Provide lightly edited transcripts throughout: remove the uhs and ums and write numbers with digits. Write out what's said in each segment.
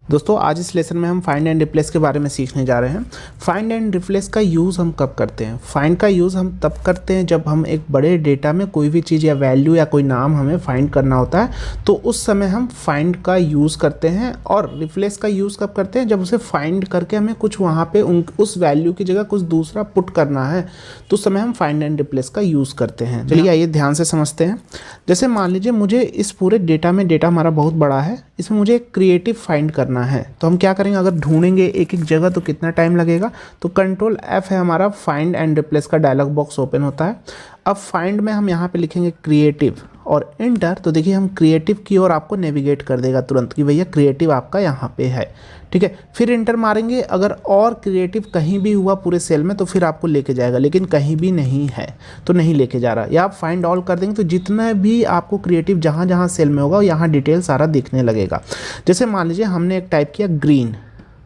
दोस्तों आज इस लेसन में हम फाइंड एंड रिप्लेस के बारे में सीखने जा रहे हैं। फाइंड एंड रिप्लेस का यूज़ हम कब करते हैं? फाइंड का यूज़ हम तब करते हैं जब हम एक बड़े डेटा में कोई भी चीज़ या वैल्यू या कोई नाम हमें फाइंड करना होता है, तो उस समय हम फाइंड का यूज़ करते हैं। और रिप्लेस का यूज़ कब करते हैं? जब उसे फाइंड करके हमें कुछ वहाँ पे उस वैल्यू की जगह कुछ दूसरा पुट करना है, तो उस समय हम फाइंड एंड रिप्लेस का यूज़ करते हैं। चलिए आइए ध्यान से समझते हैं। जैसे मान लीजिए मुझे इस पूरे डेटा में, डेटा हमारा बहुत बड़ा है, इसमें मुझे एक क्रिएटिव फाइंड करना है, तो हम क्या करेंगे? अगर ढूंढेंगे एक एक जगह तो कितना टाइम लगेगा? तो कंट्रोल F है हमारा, फाइंड एंड रिप्लेस का डायलॉग बॉक्स ओपन होता है। अब फाइंड में हम यहाँ पे लिखेंगे क्रिएटिव और इंटर, तो देखिए हम क्रिएटिव की ओर आपको नेविगेट कर देगा तुरंत कि भैया क्रिएटिव आपका यहाँ पे है, ठीक है। फिर इंटर मारेंगे, अगर और क्रिएटिव कहीं भी हुआ पूरे सेल में तो फिर आपको लेके जाएगा, लेकिन कहीं भी नहीं है तो नहीं लेके जा रहा। या आप फाइंड ऑल कर देंगे तो जितना भी आपको क्रिएटिव जहाँ जहाँ सेल में होगा यहाँ डिटेल सारा दिखने लगेगा। जैसे मान लीजिए हमने एक टाइप किया ग्रीन,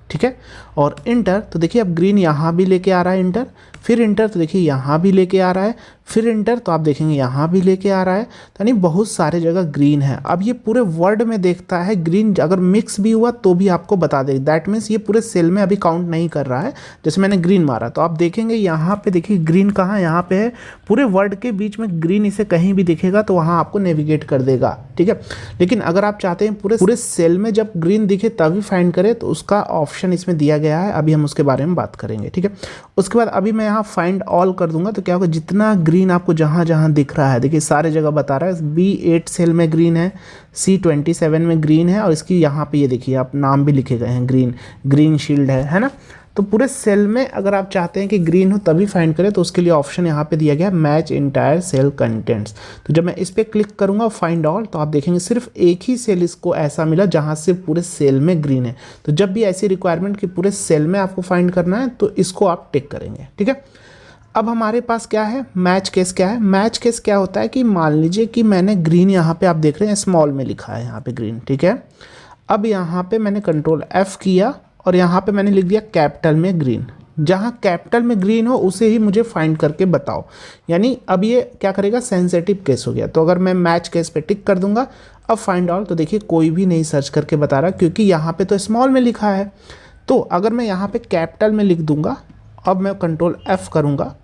ठीक है, और इंटर, तो देखिए अब ग्रीन यहाँ भी लेके आ रहा है इंटर, फिर इंटर तो देखिए यहाँ भी लेके आ रहा है, फिर इंटर तो आप देखेंगे यहाँ भी लेके आ रहा है, तो यानी बहुत सारे जगह ग्रीन है। अब ये पूरे वर्ड में देखता है ग्रीन, अगर मिक्स भी हुआ तो भी आपको बता देगा। दैट मीन्स ये पूरे सेल में अभी काउंट नहीं कर रहा है। जैसे मैंने ग्रीन मारा तो आप देखेंगे यहाँ पे, देखिए ग्रीन कहाँ, यहाँ पे है। पूरे वर्ड के बीच में ग्रीन इसे कहीं भी दिखेगा तो वहाँ आपको नेविगेट कर देगा, ठीक है। लेकिन अगर आप चाहते हैं पूरे सेल में जब ग्रीन दिखे तभी फाइंड करें, तो उसका ऑप्शन इसमें दिया गया है, अभी हम उसके बारे में बात करेंगे, ठीक है। उसके बाद अभी मैं यहाँ फाइंड ऑल कर दूंगा तो क्या होगा? जितना ग्रीन आपको जहाँ जहाँ दिख रहा है, देखिए सारे जगह बता रहा है। B8 सेल में ग्रीन है, C27 में ग्रीन है, और इसकी यहाँ पे ये देखिए आप नाम भी लिखे गए हैं, ग्रीन शील्ड है ना। तो पूरे सेल में अगर आप चाहते हैं कि ग्रीन हो तभी फाइंड करें तो उसके लिए ऑप्शन यहाँ पे दिया गया है, मैच इंटायर सेल कंटेंट्स। तो जब मैं इस पर क्लिक करूँगा फाइंड ऑल, तो आप देखेंगे सिर्फ एक ही सेल इसको ऐसा मिला जहाँ से पूरे सेल में ग्रीन है। तो जब भी ऐसी रिक्वायरमेंट कि पूरे सेल में आपको फाइंड करना है तो इसको आप टिक करेंगे, ठीक है। अब हमारे पास क्या है? Match case. क्या है मैच केस? क्या होता है कि मान लीजिए कि मैंने ग्रीन, यहाँ पे आप देख रहे हैं स्मॉल में लिखा है यहाँ पे ग्रीन, ठीक है। अब यहाँ पे मैंने कंट्रोल F किया और यहाँ पे मैंने लिख दिया कैपिटल में ग्रीन। जहाँ कैपिटल में ग्रीन हो उसे ही मुझे फाइंड करके बताओ। यानी अब ये क्या करेगा? सेंसिटिव केस हो गया। तो अगर मैं मैच केस पे टिक कर दूंगा, अब फाइंड ऑल, तो देखिए कोई भी नहीं सर्च करके बता रहा क्योंकि यहाँ पे तो स्मॉल में लिखा है। तो अगर मैं यहाँ पे कैपिटल में लिख दूंगा, अब मैं कंट्रोल F करूँगा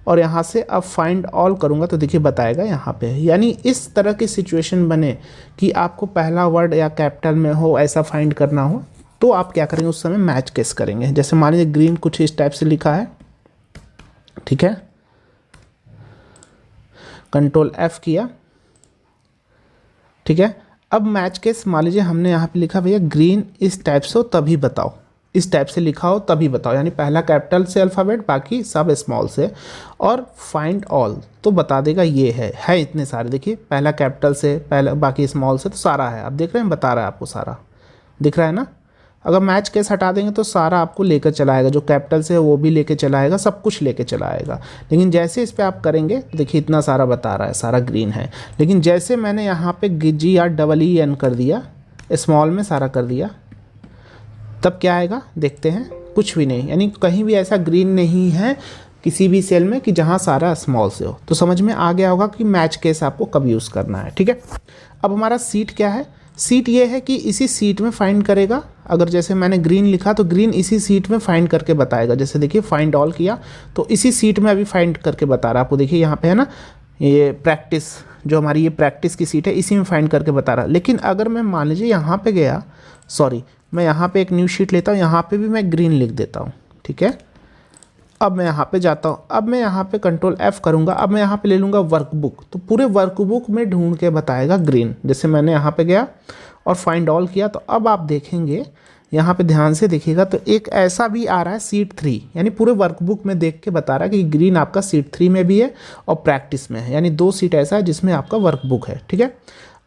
और यहाँ से अब फाइंड ऑल करूँगा तो देखिए बताएगा यहाँ पे। यानी इस तरह की सिचुएशन बने कि आपको पहला वर्ड या कैपिटल में हो ऐसा फाइंड करना हो, तो आप क्या करेंगे? उस समय मैच केस करेंगे। जैसे मान लीजिए ग्रीन कुछ इस टाइप से लिखा है, ठीक है, कंट्रोल F किया, ठीक है। अब मैच केस मान लीजिए हमने यहाँ पे लिखा भैया ग्रीन इस टाइप से हो तभी बताओ, इस टाइप से लिखा हो तभी बताओ, यानी पहला कैपिटल से अल्फ़ाबेट बाकी सब स्मॉल से, और फाइंड ऑल तो बता देगा ये है इतने सारे। देखिए पहला कैपिटल से, पहला बाकी स्मॉल से, तो सारा है। अब देख रहे हैं, बता रहा है आपको, सारा दिख रहा है ना। अगर मैच केस हटा देंगे तो सारा आपको लेकर चलाएगा, जो कैपिटल से है वो भी लेके चलाएगा, सब कुछ लेके चलाएगा। लेकिन जैसे इस पर आप करेंगे तो देखिए इतना सारा बता रहा है, सारा ग्रीन है। लेकिन जैसे मैंने यहाँ पे GREEN कर दिया, स्मॉल में सारा कर दिया, तब क्या आएगा देखते हैं? कुछ भी नहीं, यानी कहीं भी ऐसा ग्रीन नहीं है किसी भी सेल में कि जहाँ सारा स्मॉल से हो। तो समझ में आ गया होगा कि मैच केस आपको कब यूज़ करना है, ठीक है। अब हमारा सीट क्या है? सीट ये है कि इसी सीट में फाइंड करेगा। अगर जैसे मैंने ग्रीन लिखा तो ग्रीन इसी सीट में फाइंड करके बताएगा। जैसे देखिए फाइंड ऑल किया तो इसी सीट में अभी फाइंड करके बता रहा है आपको। देखिए यहाँ पे है ना, ये प्रैक्टिस, जो हमारी ये प्रैक्टिस की सीट है, इसी में फाइंड करके बता रहा है। लेकिन अगर मैं मान लीजिए यहाँ पे गया, सॉरी मैं यहाँ पे एक न्यू शीट लेता हूँ, यहाँ पे भी मैं ग्रीन लिख देता हूँ, ठीक है। अब मैं यहाँ पे जाता हूँ, अब मैं यहाँ पे कंट्रोल F करूँगा, अब मैं यहाँ पे ले लूँगा वर्कबुक, तो पूरे वर्कबुक में ढूंढ के बताएगा ग्रीन। जैसे मैंने यहाँ पे गया और फाइंड ऑल किया, तो अब आप देखेंगे यहाँ पे ध्यान से देखिएगा तो एक ऐसा भी आ रहा है सीट 3, यानी पूरे वर्कबुक में देख के बता रहा है कि ग्रीन आपका सीट 3 में भी है और प्रैक्टिस में है, यानी 2 सीट ऐसा है जिसमें आपका वर्कबुक है, ठीक है।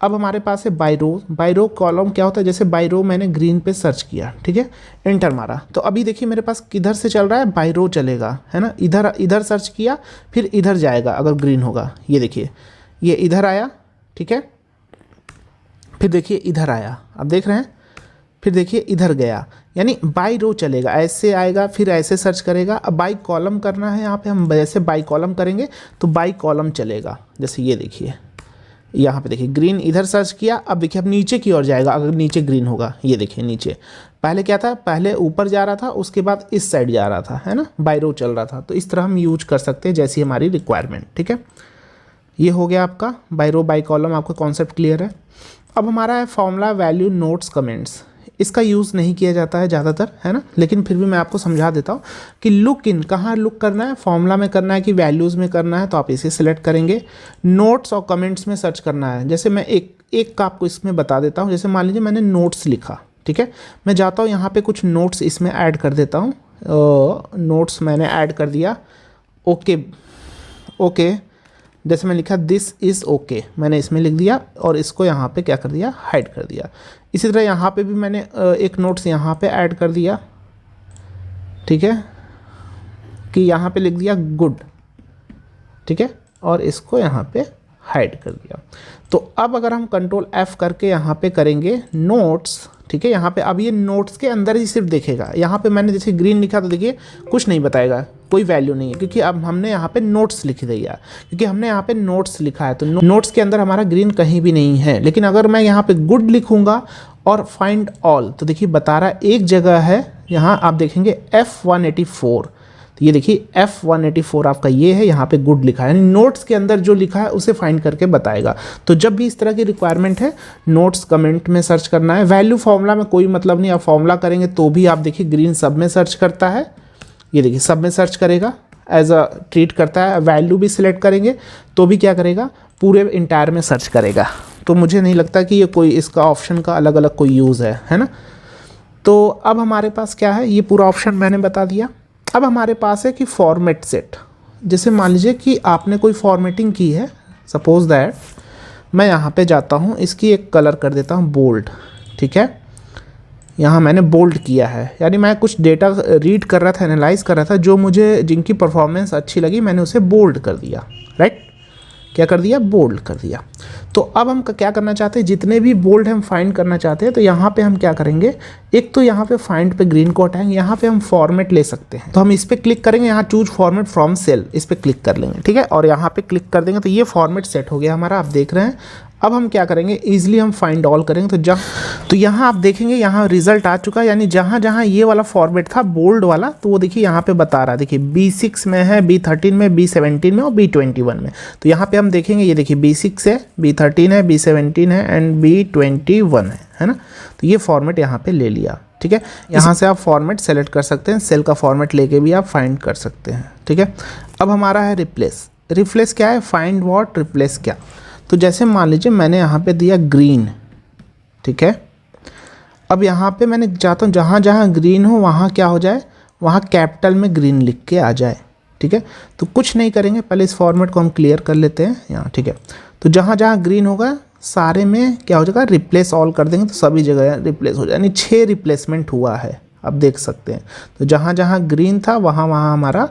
अब हमारे पास है बाय रो। बाय रो कॉलम क्या होता है? जैसे बाय रो मैंने ग्रीन पे सर्च किया, ठीक है, एंटर मारा, तो अभी देखिए मेरे पास किधर से चल रहा है? बाय रो चलेगा, है ना। इधर सर्च किया फिर इधर जाएगा अगर ग्रीन होगा। ये देखिए ये इधर आया, ठीक है, फिर देखिए इधर आया, अब देख रहे हैं, फिर देखिए इधर गया, यानी बाय रो चलेगा, ऐसे आएगा फिर ऐसे सर्च करेगा। अब बाय कॉलम करना है, यहाँ पे हम जैसे बाय कॉलम करेंगे तो बाय कॉलम चलेगा। जैसे ये देखिए यहाँ पे देखिए ग्रीन इधर सर्च किया, अब देखिए अब नीचे की ओर जाएगा अगर नीचे ग्रीन होगा। ये देखिए नीचे पहले क्या था, पहले ऊपर जा रहा था, उसके बाद इस साइड जा रहा था, है ना, बाय रो चल रहा था। तो इस तरह हम यूज कर सकते हैं जैसी हमारी रिक्वायरमेंट। ठीक है, ये हो गया आपका बाय रो बाय कॉलम, आपका कॉन्सेप्ट क्लियर है। अब हमारा है फॉर्मूला वैल्यू नोट्स कमेंट्स। इसका यूज़ नहीं किया जाता है ज़्यादातर, है ना, लेकिन फिर भी मैं आपको समझा देता हूँ कि लुक इन कहाँ लुक करना है, फॉर्मूला में करना है कि वैल्यूज़ में करना है, तो आप इसे सिलेक्ट करेंगे। नोट्स और कमेंट्स में सर्च करना है। जैसे मैं एक का आपको इसमें बता देता हूँ। जैसे मान लीजिए मैंने नोट्स लिखा, ठीक है, मैं जाता हूँ यहाँ पे कुछ नोट्स इसमें ऐड कर देता हूँ। नोट्स मैंने ऐड कर दिया, ओके जैसे मैं लिखा दिस इज़ ओके, मैंने इसमें लिख दिया और इसको यहाँ पे क्या कर दिया, हाइड कर दिया। इसी तरह यहाँ पे भी मैंने एक नोट्स यहाँ पे ऐड कर दिया, ठीक है, कि यहाँ पे लिख दिया गुड, ठीक है, और इसको यहाँ पे हाइड कर दिया। तो अब अगर हम कंट्रोल F करके यहाँ पे करेंगे नोट्स, ठीक है, यहाँ पे अब ये नोट्स के अंदर ही सिर्फ देखेगा। यहाँ पे मैंने जैसे ग्रीन लिखा तो देखिए कुछ नहीं बताएगा, कोई वैल्यू नहीं है, क्योंकि अब हमने यहाँ पे नोट्स लिख दिया, क्योंकि हमने यहाँ पे नोट्स लिखा है। तो नोट्स के अंदर हमारा ग्रीन कहीं भी नहीं है। लेकिन अगर मैं यहाँ पे गुड लिखूँगा और फाइंड ऑल, तो देखिए बता रहा है एक जगह है, यहाँ आप देखेंगे F184, तो ये देखिए F184 आपका ये है, यहाँ पे गुड लिखा है, यानी नोट्स के अंदर जो लिखा है उसे फाइंड करके बताएगा। तो जब भी इस तरह की रिक्वायरमेंट है, नोट्स कमेंट में सर्च करना है। वैल्यू फॉर्मूला में कोई मतलब नहीं, आप फॉर्मूला करेंगे तो भी आप देखिए ग्रीन सब में सर्च करता है, ये देखिए सब में सर्च करेगा, एज अ ट्रीट करता है। वैल्यू भी सिलेक्ट करेंगे तो भी क्या करेगा, पूरे इंटायर में सर्च करेगा। तो मुझे नहीं लगता कि ये कोई इसका ऑप्शन का अलग अलग कोई यूज़ है ना। तो अब हमारे पास क्या है, ये पूरा ऑप्शन मैंने बता दिया। अब हमारे पास है कि फॉर्मेट सेट। जैसे मान लीजिए कि आपने कोई फॉर्मेटिंग की है, सपोज दैट मैं यहाँ पे जाता हूँ, इसकी एक कलर कर देता हूँ बोल्ड, ठीक है, यहाँ मैंने बोल्ड किया है, यानी मैं कुछ डेटा रीड कर रहा था, एनालाइज कर रहा था, जो मुझे जिनकी परफॉर्मेंस अच्छी लगी मैंने उसे बोल्ड कर दिया, राइट, क्या कर दिया, बोल्ड कर दिया। तो अब हम क्या करना चाहते हैं, जितने भी बोल्ड हम फाइंड करना चाहते हैं, तो यहाँ पे हम क्या करेंगे, एक तो यहाँ पे फाइंड पे ग्रीन को हटाएंगे, यहाँ पे हम फॉर्मेट ले सकते हैं, तो हम इस पर क्लिक करेंगे, यहाँ चूज फॉर्मेट फ्रॉम सेल, इस पर क्लिक कर लेंगे, ठीक है, और यहाँ पे क्लिक कर देंगे तो ये फॉर्मेट सेट हो गया हमारा, आप देख रहे हैं। अब हम क्या करेंगे, ईजिली हम फाइंड ऑल करेंगे, तो यहाँ आप देखेंगे यहाँ रिजल्ट आ चुका है, यानी जहाँ जहाँ ये वाला फॉर्मेट था बोल्ड वाला, तो वो देखिए यहाँ पे बता रहा है, देखिए B6 में है, B13 में, B17 में और B21 में। तो यहाँ पे हम देखेंगे, ये देखिए B6 है, B13 है, B17 है एंड B21 है ना। तो ये फॉर्मेट यहाँ पे ले लिया, ठीक है। यहाँ से आप फॉर्मेट सेलेक्ट कर सकते हैं, सेल का फॉर्मेट लेके भी आप फाइंड कर सकते हैं, ठीक है। अब हमारा है रिप्लेस। रिप्लेस क्या है, फाइंड व्हाट, रिप्लेस क्या। तो जैसे मान लीजिए मैंने यहाँ पे दिया ग्रीन, ठीक है, अब यहाँ पे मैंने चाहता हूँ जहाँ जहाँ ग्रीन हो वहाँ क्या हो जाए, वहाँ कैपिटल में ग्रीन लिख के आ जाए, ठीक है। तो कुछ नहीं करेंगे, पहले इस फॉर्मेट को हम क्लियर कर लेते हैं यहाँ, ठीक है। तो जहाँ जहाँ ग्रीन होगा सारे में क्या हो जाएगा, रिप्लेस ऑल कर देंगे तो सभी जगह रिप्लेस हो जाए, यानी 6 रिप्लेसमेंट हुआ है, आप देख सकते हैं। तो जहाँ जहाँ ग्रीन था वहाँ वहाँ हमारा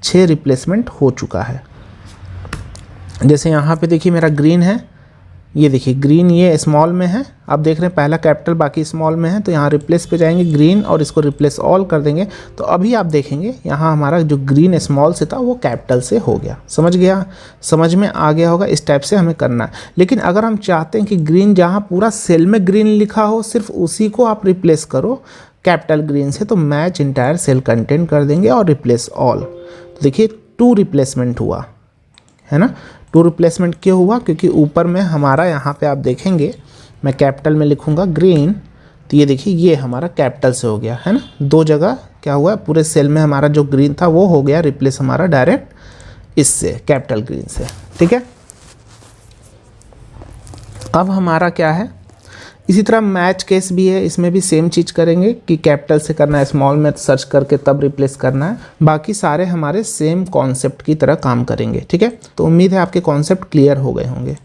6 रिप्लेसमेंट हो चुका है। जैसे यहाँ पे देखिए मेरा ग्रीन है, ये देखिए ग्रीन ये स्मॉल में है, आप देख रहे हैं पहला कैपिटल बाकी स्मॉल में है, तो यहाँ रिप्लेस पे जाएंगे ग्रीन और इसको रिप्लेस ऑल कर देंगे, तो अभी आप देखेंगे यहाँ हमारा जो ग्रीन स्मॉल से था वो कैपिटल से हो गया। समझ में आ गया होगा, इस टाइप से हमें करना है। लेकिन अगर हम चाहते हैं कि ग्रीन जहाँ पूरा सेल में ग्रीन लिखा हो सिर्फ उसी को आप रिप्लेस करो कैपिटल ग्रीन से, तो मैच इंटायर सेल कंटेंट कर देंगे और रिप्लेस ऑल। तो देखिए 2 रिप्लेसमेंट हुआ है ना। 2 रिप्लेसमेंट क्यों हुआ, क्योंकि ऊपर में हमारा यहाँ पे आप देखेंगे मैं कैपिटल में लिखूँगा ग्रीन, तो ये देखिए ये हमारा कैपिटल से हो गया है ना। 2 जगह क्या हुआ, पूरे सेल में हमारा जो ग्रीन था वो हो गया रिप्लेस हमारा डायरेक्ट इससे, कैपिटल ग्रीन से, ठीक है। अब हमारा क्या है, इसी तरह मैच केस भी है, इसमें भी सेम चीज़ करेंगे कि कैपिटल से करना है, स्मॉल में सर्च करके तब रिप्लेस करना है। बाकी सारे हमारे सेम कॉन्सेप्ट की तरह काम करेंगे, ठीक है। तो उम्मीद है आपके कॉन्सेप्ट क्लियर हो गए होंगे।